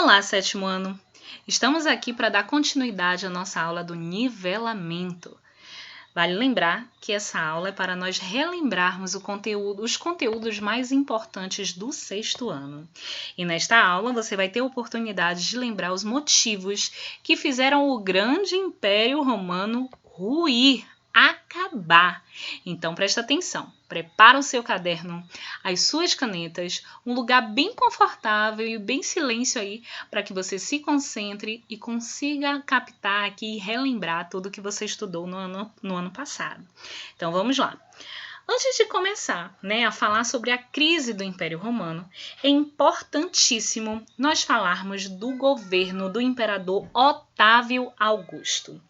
Olá, sétimo ano! Estamos aqui para dar continuidade à nossa aula do nivelamento. Vale lembrar que essa aula é para nós relembrarmos os conteúdos mais importantes do sexto ano. E nesta aula você vai ter a oportunidade de lembrar os motivos que fizeram o grande Império Romano ruir, acabar. Então presta atenção, prepara o seu caderno, as suas canetas, um lugar bem confortável e bem silêncio aí para que você se concentre e consiga captar aqui e relembrar tudo que você estudou no ano passado. Então vamos lá. Antes de começar, a falar sobre a crise do Império Romano, é importantíssimo nós falarmos do governo do imperador Otávio Augusto.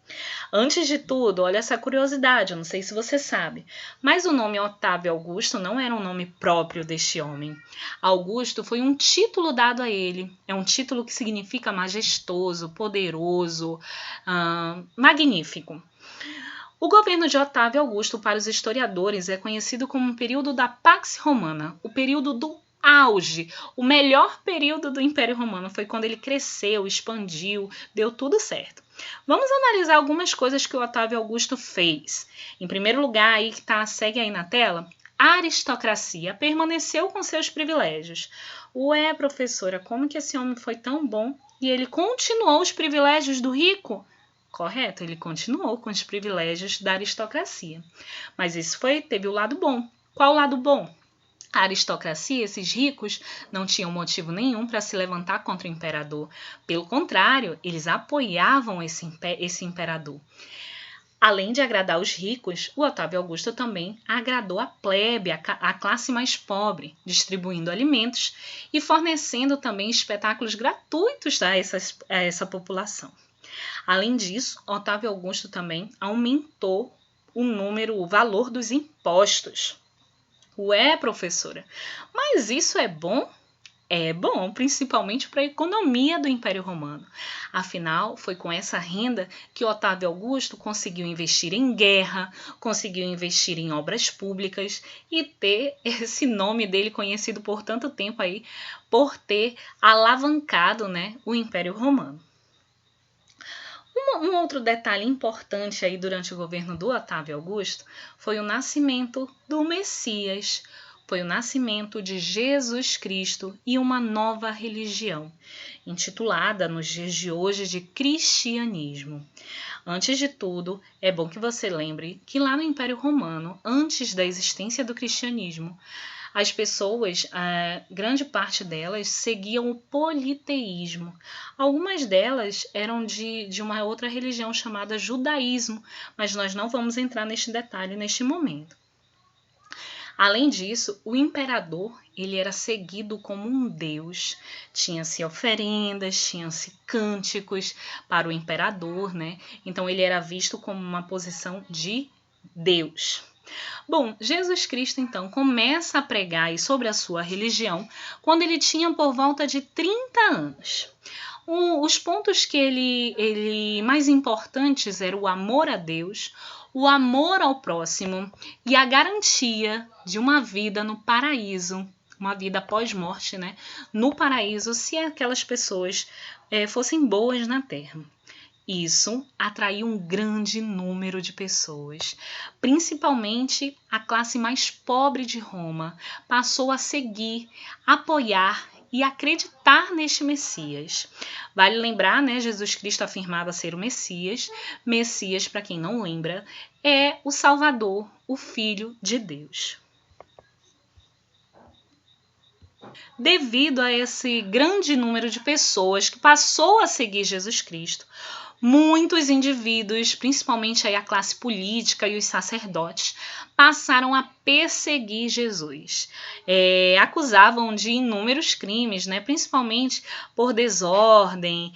Antes de tudo, olha essa curiosidade, eu não sei se você sabe, mas o nome Otávio Augusto não era um nome próprio deste homem. Augusto foi um título dado a ele, é um título que significa majestoso, poderoso, magnífico. O governo de Otávio Augusto para os historiadores é conhecido como um período da Pax Romana, o período do auge. O melhor período do Império Romano foi quando ele cresceu, expandiu, deu tudo certo. Vamos analisar algumas coisas que o Otávio Augusto fez. Em primeiro lugar, segue aí na tela, a aristocracia permaneceu com seus privilégios. Ué, professora, como que esse homem foi tão bom e ele continuou os privilégios do rico? Correto, ele continuou com os privilégios da aristocracia. Mas isso teve o lado bom. Qual o lado bom? A aristocracia, esses ricos, não tinham motivo nenhum para se levantar contra o imperador. Pelo contrário, eles apoiavam esse imperador. Além de agradar os ricos, o Otávio Augusto também agradou a plebe, a classe mais pobre, distribuindo alimentos e fornecendo também espetáculos gratuitos a essa população. Além disso, Otávio Augusto também aumentou o valor dos impostos. Ué, professora, mas isso é bom? É bom, principalmente para a economia do Império Romano. Afinal, foi com essa renda que Otávio Augusto conseguiu investir em guerra, conseguiu investir em obras públicas e ter esse nome dele conhecido por tanto tempo aí, por ter alavancado, o Império Romano. Um outro detalhe importante aí durante o governo do Otávio Augusto foi o nascimento do Messias, foi o nascimento de Jesus Cristo e uma nova religião, intitulada nos dias de hoje de cristianismo. Antes de tudo, é bom que você lembre que lá no Império Romano, antes da existência do cristianismo, as pessoas, grande parte delas, seguiam o politeísmo. Algumas delas eram de uma outra religião chamada judaísmo, mas nós não vamos entrar neste detalhe neste momento. Além disso, o imperador ele era seguido como um deus. Tinha-se oferendas, tinha-se cânticos para o imperador, Então ele era visto como uma posição de Deus. Bom, Jesus Cristo, então, começa a pregar sobre a sua religião quando ele tinha por volta de 30 anos. Os pontos que ele mais importantes eram o amor a Deus, o amor ao próximo e a garantia de uma vida no paraíso, uma vida pós-morte, no paraíso, se aquelas pessoas fossem boas na terra. Isso atraiu um grande número de pessoas, principalmente a classe mais pobre de Roma, passou a seguir, apoiar e acreditar neste Messias. Vale lembrar, Jesus Cristo afirmava ser o Messias. Messias, para quem não lembra, é o Salvador, o Filho de Deus. Devido a esse grande número de pessoas que passou a seguir Jesus Cristo, muitos indivíduos, principalmente aí a classe política e os sacerdotes, passaram a perseguir Jesus. Acusavam de inúmeros crimes, principalmente por desordem,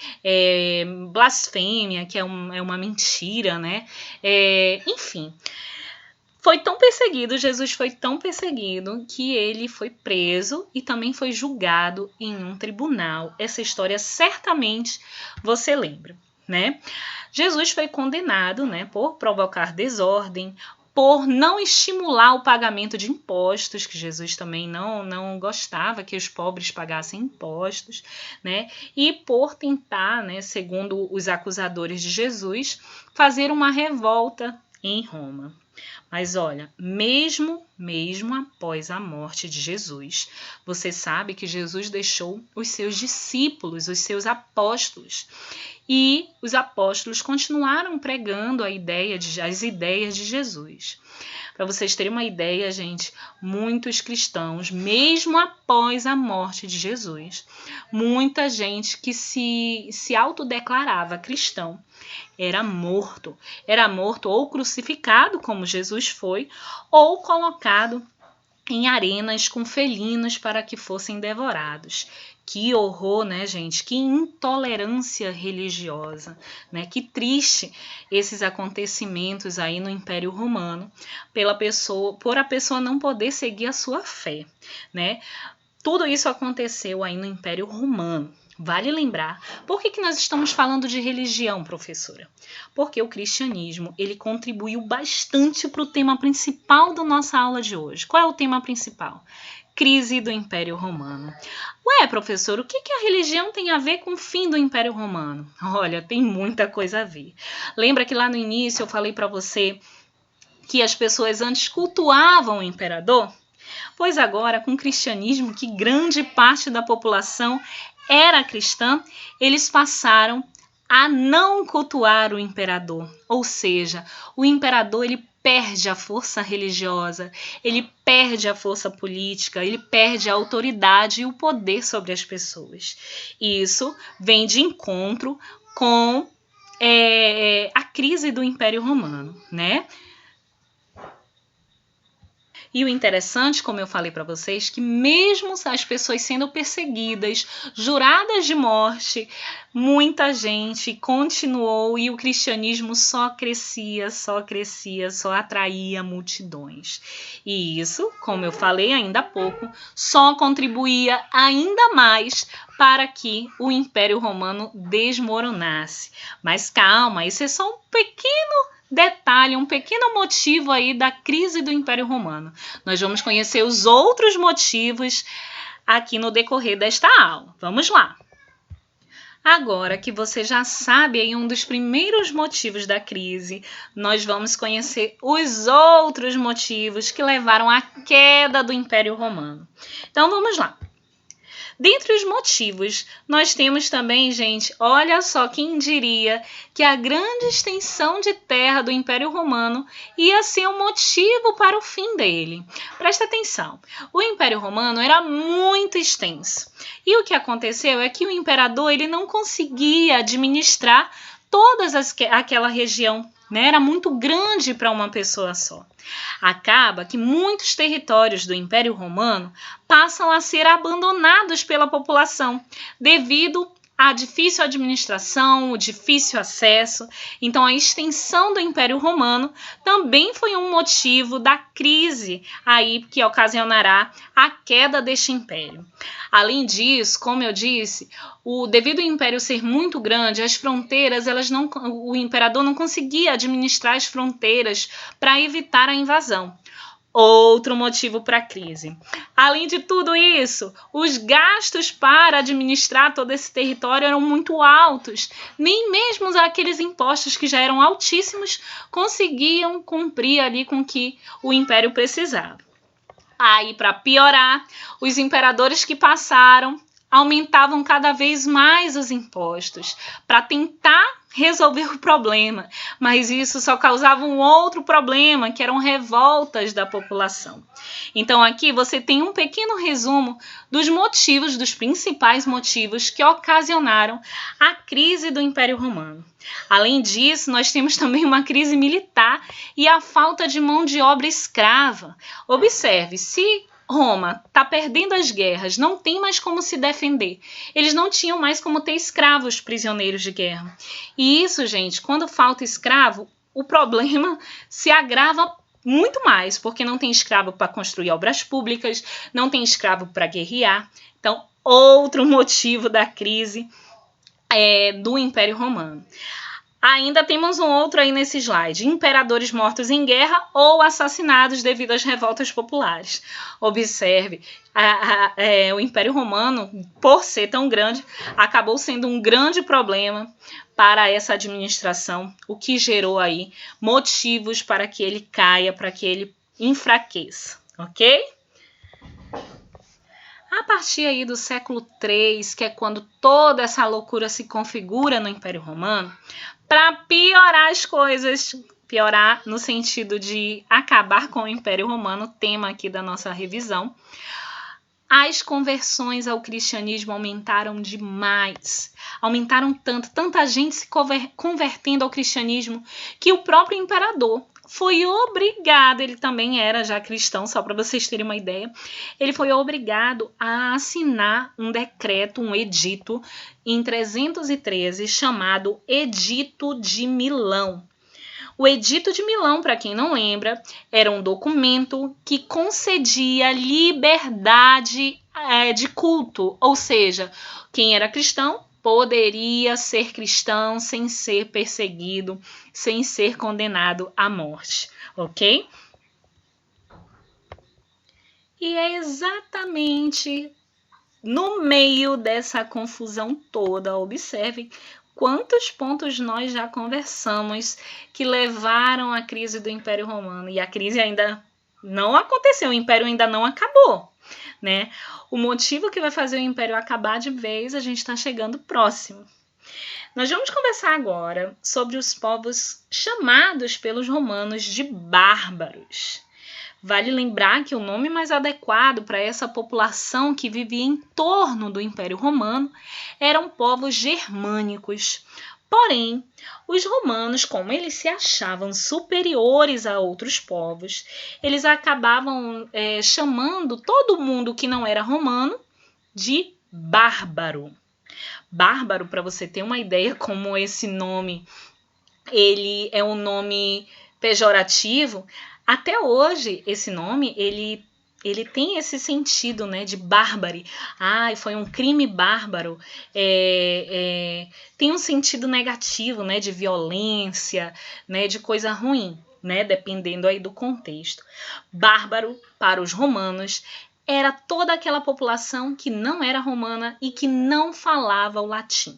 blasfêmia, que é uma mentira, enfim. Jesus foi tão perseguido que ele foi preso e também foi julgado em um tribunal. Essa história certamente você lembra. Jesus foi condenado por provocar desordem, por não estimular o pagamento de impostos, que Jesus também não gostava que os pobres pagassem impostos, né? E por tentar, né, segundo os acusadores de Jesus, fazer uma revolta em Roma. Mas olha, mesmo após a morte de Jesus, você sabe que Jesus deixou os seus discípulos, os seus apóstolos. E os apóstolos continuaram pregando as ideias de Jesus. Para vocês terem uma ideia, gente, muitos cristãos, mesmo após a morte de Jesus, muita gente que se autodeclarava cristão, era morto ou crucificado, como Jesus foi, ou colocado em arenas com felinos para que fossem devorados. Que horror, né, gente? Que intolerância religiosa, né? Que triste esses acontecimentos aí no Império Romano, por a pessoa não poder seguir a sua fé, né? Tudo isso aconteceu aí no Império Romano. Vale lembrar, por que nós estamos falando de religião, professora? Porque o cristianismo, ele contribuiu bastante para o tema principal da nossa aula de hoje. Qual é o tema principal? Crise do Império Romano. Ué, professor, o que a religião tem a ver com o fim do Império Romano? Olha, tem muita coisa a ver. Lembra que lá no início eu falei para você que as pessoas antes cultuavam o imperador? Pois agora, com o cristianismo, que grande parte da população era cristã, eles passaram a não cultuar o imperador. Ou seja, o imperador ele perde a força religiosa, ele perde a força política, ele perde a autoridade e o poder sobre as pessoas. E isso vem de encontro com a crise do Império Romano, né? E o interessante, como eu falei para vocês, que mesmo as pessoas sendo perseguidas, juradas de morte, muita gente continuou e o cristianismo só crescia, só atraía multidões. E isso, como eu falei ainda há pouco, só contribuía ainda mais para que o Império Romano desmoronasse. Mas calma, isso é só um pequeno detalhe, um pequeno motivo aí da crise do Império Romano. Nós vamos conhecer os outros motivos aqui no decorrer desta aula. Vamos lá! Agora que você já sabe aí um dos primeiros motivos da crise, nós vamos conhecer os outros motivos que levaram à queda do Império Romano. Então vamos lá! Dentre os motivos, nós temos também, gente, olha só quem diria que a grande extensão de terra do Império Romano ia ser um motivo para o fim dele. Presta atenção, o Império Romano era muito extenso. E o que aconteceu é que o imperador ele não conseguia administrar toda aquela região, né? Era muito grande para uma pessoa só. Acaba que muitos territórios do Império Romano passam a ser abandonados pela população devido à difícil administração, o difícil acesso. Então, a extensão do Império Romano também foi um motivo da crise aí que ocasionará a queda deste império. Além disso, como eu disse, devido ao império ser muito grande, as fronteiras, o imperador não conseguia administrar as fronteiras para evitar a invasão. Outro motivo para a crise. Além de tudo isso, os gastos para administrar todo esse território eram muito altos. Nem mesmo aqueles impostos que já eram altíssimos conseguiam cumprir ali com o que o império precisava. Aí, para piorar, os imperadores que passaram aumentavam cada vez mais os impostos para tentar resolver o problema, mas isso só causava um outro problema, que eram revoltas da população. Então aqui você tem um pequeno resumo dos principais motivos que ocasionaram a crise do Império Romano. Além disso, nós temos também uma crise militar e a falta de mão de obra escrava. Observe, se Roma está perdendo as guerras, não tem mais como se defender. Eles não tinham mais como ter escravos prisioneiros de guerra. E isso, gente, quando falta escravo, o problema se agrava muito mais, porque não tem escravo para construir obras públicas, não tem escravo para guerrear. Então, outro motivo da crise do Império Romano. Ainda temos um outro aí nesse slide: imperadores mortos em guerra ou assassinados devido às revoltas populares. Observe, o Império Romano, por ser tão grande, acabou sendo um grande problema para essa administração, o que gerou aí motivos para que ele caia, para que ele enfraqueça, ok? A partir aí do século III, que é quando toda essa loucura se configura no Império Romano, para piorar as coisas, piorar no sentido de acabar com o Império Romano, tema aqui da nossa revisão, as conversões ao cristianismo aumentaram demais. Aumentaram tanto, tanta gente se convertendo ao cristianismo, que o próprio imperador foi obrigado, ele também era já cristão, só para vocês terem uma ideia, ele foi obrigado a assinar um decreto, um edito, em 313, chamado Edito de Milão. O Edito de Milão, para quem não lembra, era um documento que concedia liberdade de culto, ou seja, quem era cristão poderia ser cristão sem ser perseguido, sem ser condenado à morte, ok? E é exatamente no meio dessa confusão toda, observem quantos pontos nós já conversamos que levaram à crise do Império Romano. E a crise ainda não aconteceu, o Império ainda não acabou, né? O motivo que vai fazer o Império acabar de vez, a gente está chegando próximo. Nós vamos conversar agora sobre os povos chamados pelos romanos de bárbaros. Vale lembrar que o nome mais adequado para essa população que vivia em torno do Império Romano eram povos germânicos. Porém, os romanos, como eles se achavam superiores a outros povos, eles acabavam chamando todo mundo que não era romano de bárbaro. Bárbaro, para você ter uma ideia como esse nome, ele é um nome pejorativo. Até hoje, esse nome, ele tem esse sentido, né, de bárbaro. Foi um crime bárbaro. Tem um sentido negativo, né, de violência, né, de coisa ruim, né, dependendo aí do contexto. Bárbaro, para os romanos, era toda aquela população que não era romana e que não falava o latim.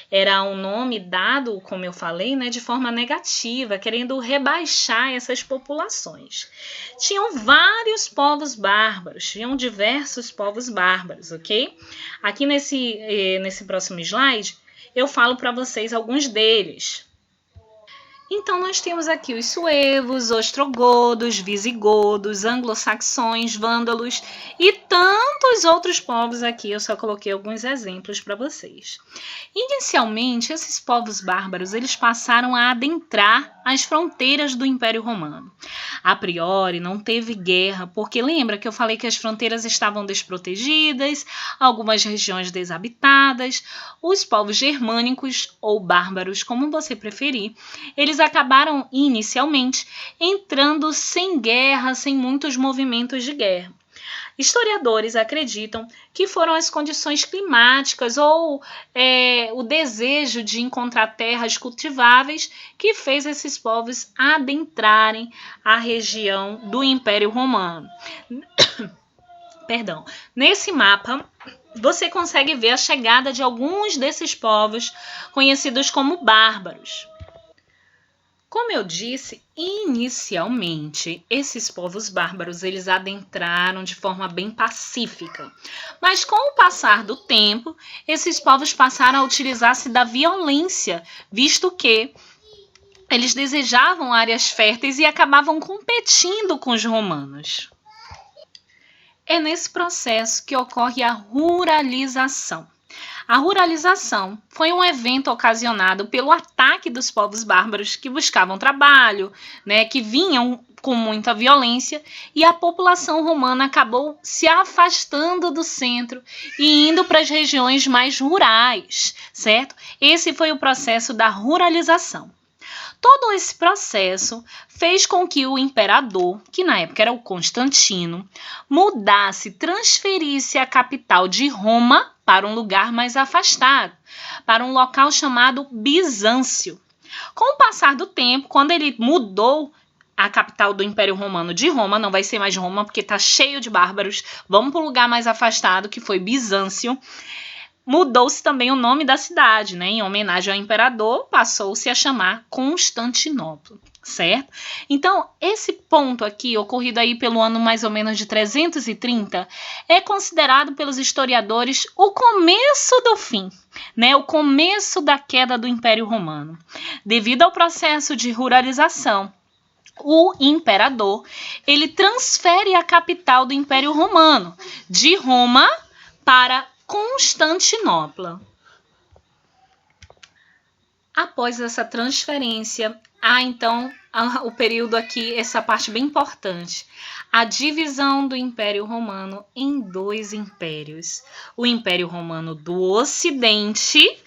Era um nome dado, como eu falei, né, de forma negativa, querendo rebaixar essas populações. Tinham vários povos bárbaros, tinham diversos povos bárbaros, ok? Aqui nesse próximo slide, eu falo para vocês alguns deles. Então, nós temos aqui os suevos, ostrogodos, visigodos, anglo-saxões, vândalos e tantos outros povos aqui. Eu só coloquei alguns exemplos para vocês. Inicialmente, esses povos bárbaros eles passaram a adentrar as fronteiras do Império Romano. A priori, não teve guerra, porque lembra que eu falei que as fronteiras estavam desprotegidas, algumas regiões desabitadas. Os povos germânicos ou bárbaros, como você preferir, eles acabaram inicialmente entrando sem guerra, sem muitos movimentos de guerra. Historiadores acreditam que foram as condições climáticas ou o desejo de encontrar terras cultiváveis que fez esses povos adentrarem a região do Império Romano. Perdão. Nesse mapa, você consegue ver a chegada de alguns desses povos conhecidos como bárbaros. Como eu disse, inicialmente, esses povos bárbaros eles adentraram de forma bem pacífica. Mas com o passar do tempo, esses povos passaram a utilizar-se da violência, visto que eles desejavam áreas férteis e acabavam competindo com os romanos. É nesse processo que ocorre a ruralização. A ruralização foi um evento ocasionado pelo ataque dos povos bárbaros que buscavam trabalho, né, que vinham com muita violência, e a população romana acabou se afastando do centro e indo para as regiões mais rurais, certo? Esse foi o processo da ruralização. Todo esse processo fez com que o imperador, que na época era o Constantino, transferisse a capital de Roma para um lugar mais afastado, para um local chamado Bizâncio. Com o passar do tempo, quando ele mudou a capital do Império Romano de Roma, não vai ser mais Roma porque está cheio de bárbaros, vamos para um lugar mais afastado, que foi Bizâncio, mudou-se também o nome da cidade, né? Em homenagem ao imperador, passou-se a chamar Constantinopla, certo? Então, esse ponto aqui, ocorrido aí pelo ano mais ou menos de 330, é considerado pelos historiadores o começo do fim, né? O começo da queda do Império Romano. Devido ao processo de ruralização, o imperador, ele transfere a capital do Império Romano de Roma para Constantinopla. Após essa transferência, há então o período aqui, essa parte bem importante, a divisão do Império Romano em 2 impérios. O Império Romano do Ocidente,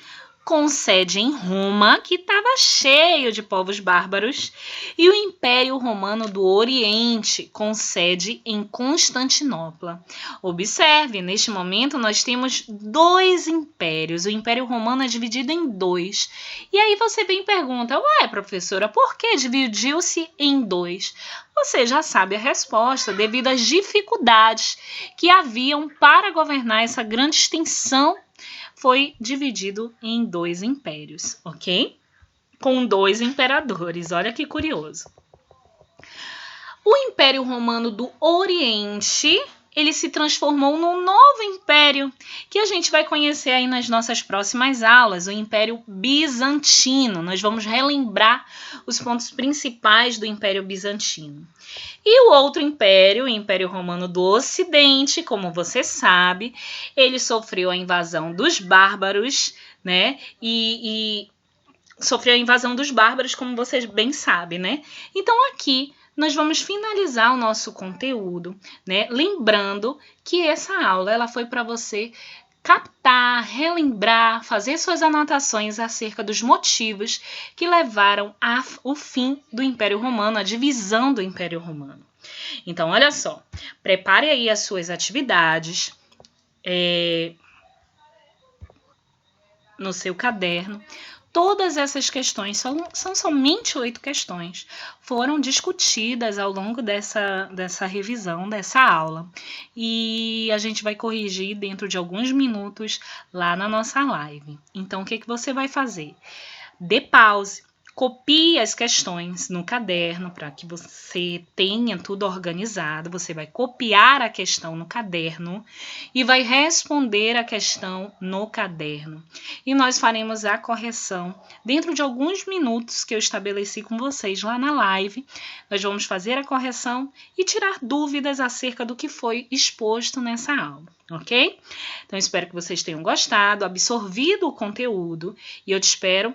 com sede em Roma, que estava cheio de povos bárbaros, e o Império Romano do Oriente, com sede em Constantinopla. Observe, neste momento nós temos 2 impérios, o Império Romano é dividido em 2. E aí você bem pergunta, ué, professora, por que dividiu-se em 2? Você já sabe a resposta, devido às dificuldades que haviam para governar essa grande extensão, foi dividido em 2 impérios, ok? Com 2 imperadores, olha que curioso. O Império Romano do Oriente, ele se transformou num novo império, que a gente vai conhecer aí nas nossas próximas aulas, o Império Bizantino. Nós vamos relembrar os pontos principais do Império Bizantino. E o outro império, o Império Romano do Ocidente, como você sabe, ele sofreu a invasão dos bárbaros, né? E sofreu a invasão dos bárbaros, como vocês bem sabem, né? Então aqui nós vamos finalizar o nosso conteúdo, né? Lembrando que essa aula ela foi para você captar, relembrar, fazer suas anotações acerca dos motivos que levaram ao fim do Império Romano, a divisão do Império Romano. Então, olha só, prepare aí as suas atividades no seu caderno. Todas essas questões, são somente 8 questões, foram discutidas ao longo dessa revisão, dessa aula. E a gente vai corrigir dentro de alguns minutos lá na nossa live. Então, o que você vai fazer? Dê pause. Copie as questões no caderno para que você tenha tudo organizado. Você vai copiar a questão no caderno e vai responder a questão no caderno. E nós faremos a correção dentro de alguns minutos que eu estabeleci com vocês lá na live. Nós vamos fazer a correção e tirar dúvidas acerca do que foi exposto nessa aula, ok? Então, espero que vocês tenham gostado, absorvido o conteúdo e eu te espero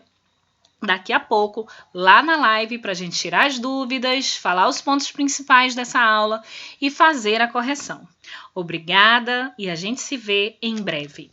daqui a pouco, lá na live, para a gente tirar as dúvidas, falar os pontos principais dessa aula e fazer a correção. Obrigada e a gente se vê em breve.